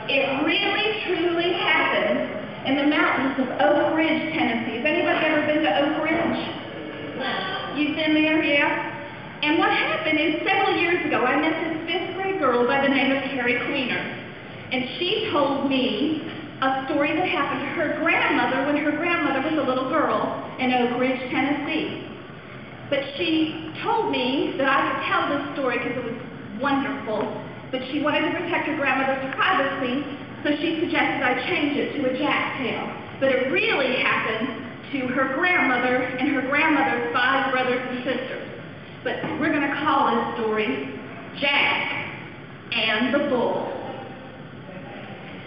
It really, truly happened in the mountains of Oak Ridge, Tennessee. Has anybody ever been to Oak Ridge? You've been there, yeah? And what happened is several years ago, I met this 5th grade girl by the name of Carrie Queener. And she told me a story that happened to her grandmother when her grandmother was a little girl in Oak Ridge, Tennessee. But she told me that I could tell this story because it was wonderful. But she wanted to protect her grandmother's privacy, so she suggested I change it to a Jack tale. But it really happened to her grandmother and her grandmother's 5 brothers and sisters. But we're going to call this story Jack and the Bull.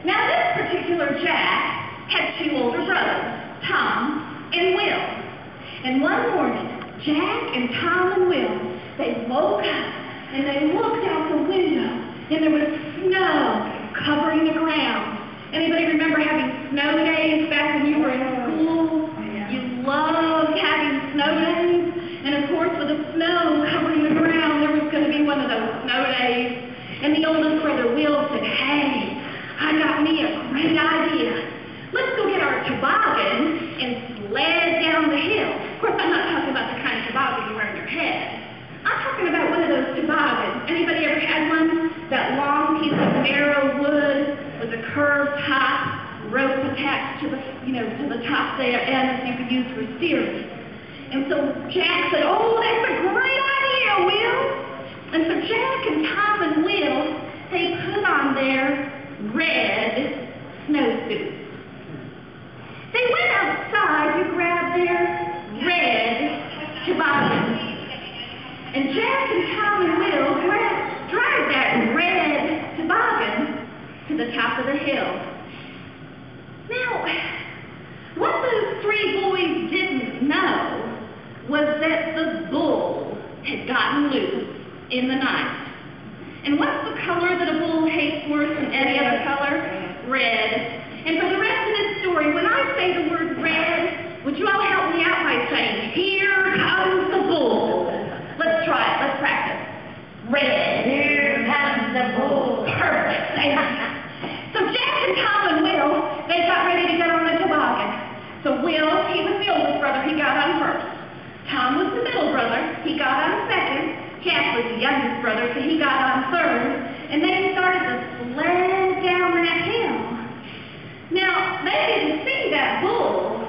Now this particular Jack had 2 older brothers, Tom and Will. And one morning, Jack and Tom and Will, they woke up and they looked out the window. And there was snow covering the ground. Anybody remember having snow days back when you were in school? You loved having snow days. And of course, with the snow covering the ground, there was going to be one of those snow days. And the oldest brother, Will, said, "Hey, I got me a great idea. Let's go get our toboggan and sled down the hill." Of course, I'm not talking about the kind of toboggan you wear on your head. I'm talking about one of those toboggans. Anybody ever had one? That long piece of narrow wood with a curved top, rope attached to the, to the top there, and that you could use for steering. And so Jack said, "Oh, that's a great idea, Will." And so Jack and Tom and Will, they put on their red snowsuits. They went outside to grab their red toboggan. And Jack and Tom and Will dragged that red toboggan to the top of the hill. Now, what those 3 boys didn't know was that the bull had gotten loose in the night. And what's the color that a bull hates worse than any other color? Red. And for the rest of this story, when I say the word red, would you all help me out by saying, "Here comes the bull"? Let's try it. Let's practice. Red. Here comes the bull. Perfect. So Jack and Tom and Will, they got ready to get on the toboggan. So Will, he was the oldest brother. He got on first. Tom was the middle brother. He got on second. Jack was the youngest brother, so he got on third. And they started to sled down that hill. Now, they didn't see that bull,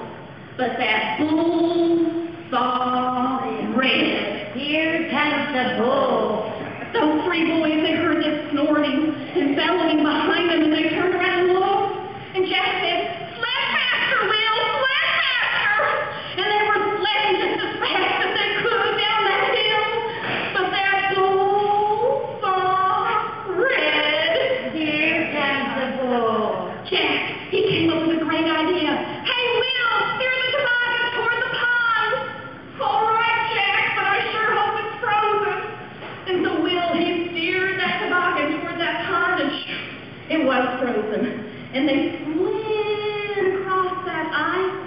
but that bull saw red. Here comes the bull. Those 3 boys, they heard this snorting and bellowing behind them, and they turned around and looked. And Jack said, "Sled faster, Will, sled faster!" And they were sledding just as fast as they could down that hill. But that bull saw red. Here comes the bull. Jack, he came up with a great idea. "Hey, Will, steer the toboggan toward the pond." "All right, Jack, but I sure hope it's frozen." And so Will, he steered that toboggan toward that pond, and it was frozen. And they slid across that ice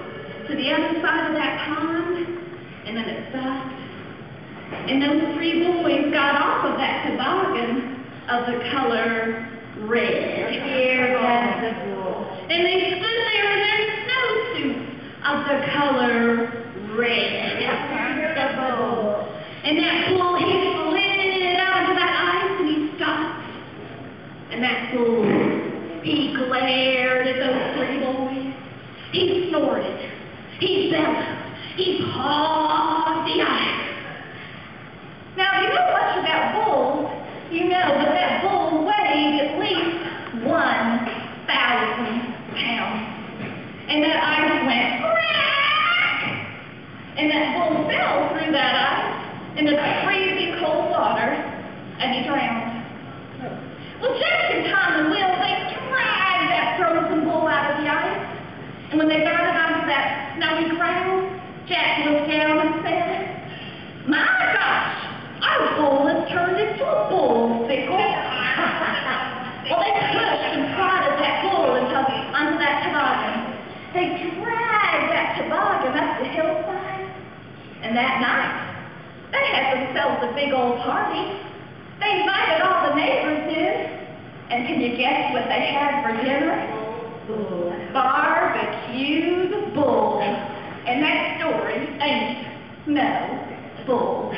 to the other side of that pond, and then it stopped. And those 3 boys got off of that toboggan of the color red. Here comes the bull. And they stood there in their snowsuits of the color red. The bull. And that bull, he slid out into that ice and he stopped. And that bull, he glared at those 3 boys. He snorted. He bellowed. He pawed the ice. Now, if you know much about bulls, you know that that bull weighed at least 1,000 pounds. And that ice went crack! And that bull fell through that ice into the freezing cold water, and he drowned. Well, Jack and Tom and Will, they dragged that frozen bull out of the ice. And when they got it onto that snowy ground, Jack looked down and said, "My gosh, our bull has turned into a bull sickle." Well, they pushed and prodded that bull onto that toboggan. They dragged that toboggan up the hillside. And that night, they had themselves a big old party. They invited all the neighbors in, And can you guess what they had for dinner? Bull. Barbecued bull. And that story ain't no bull.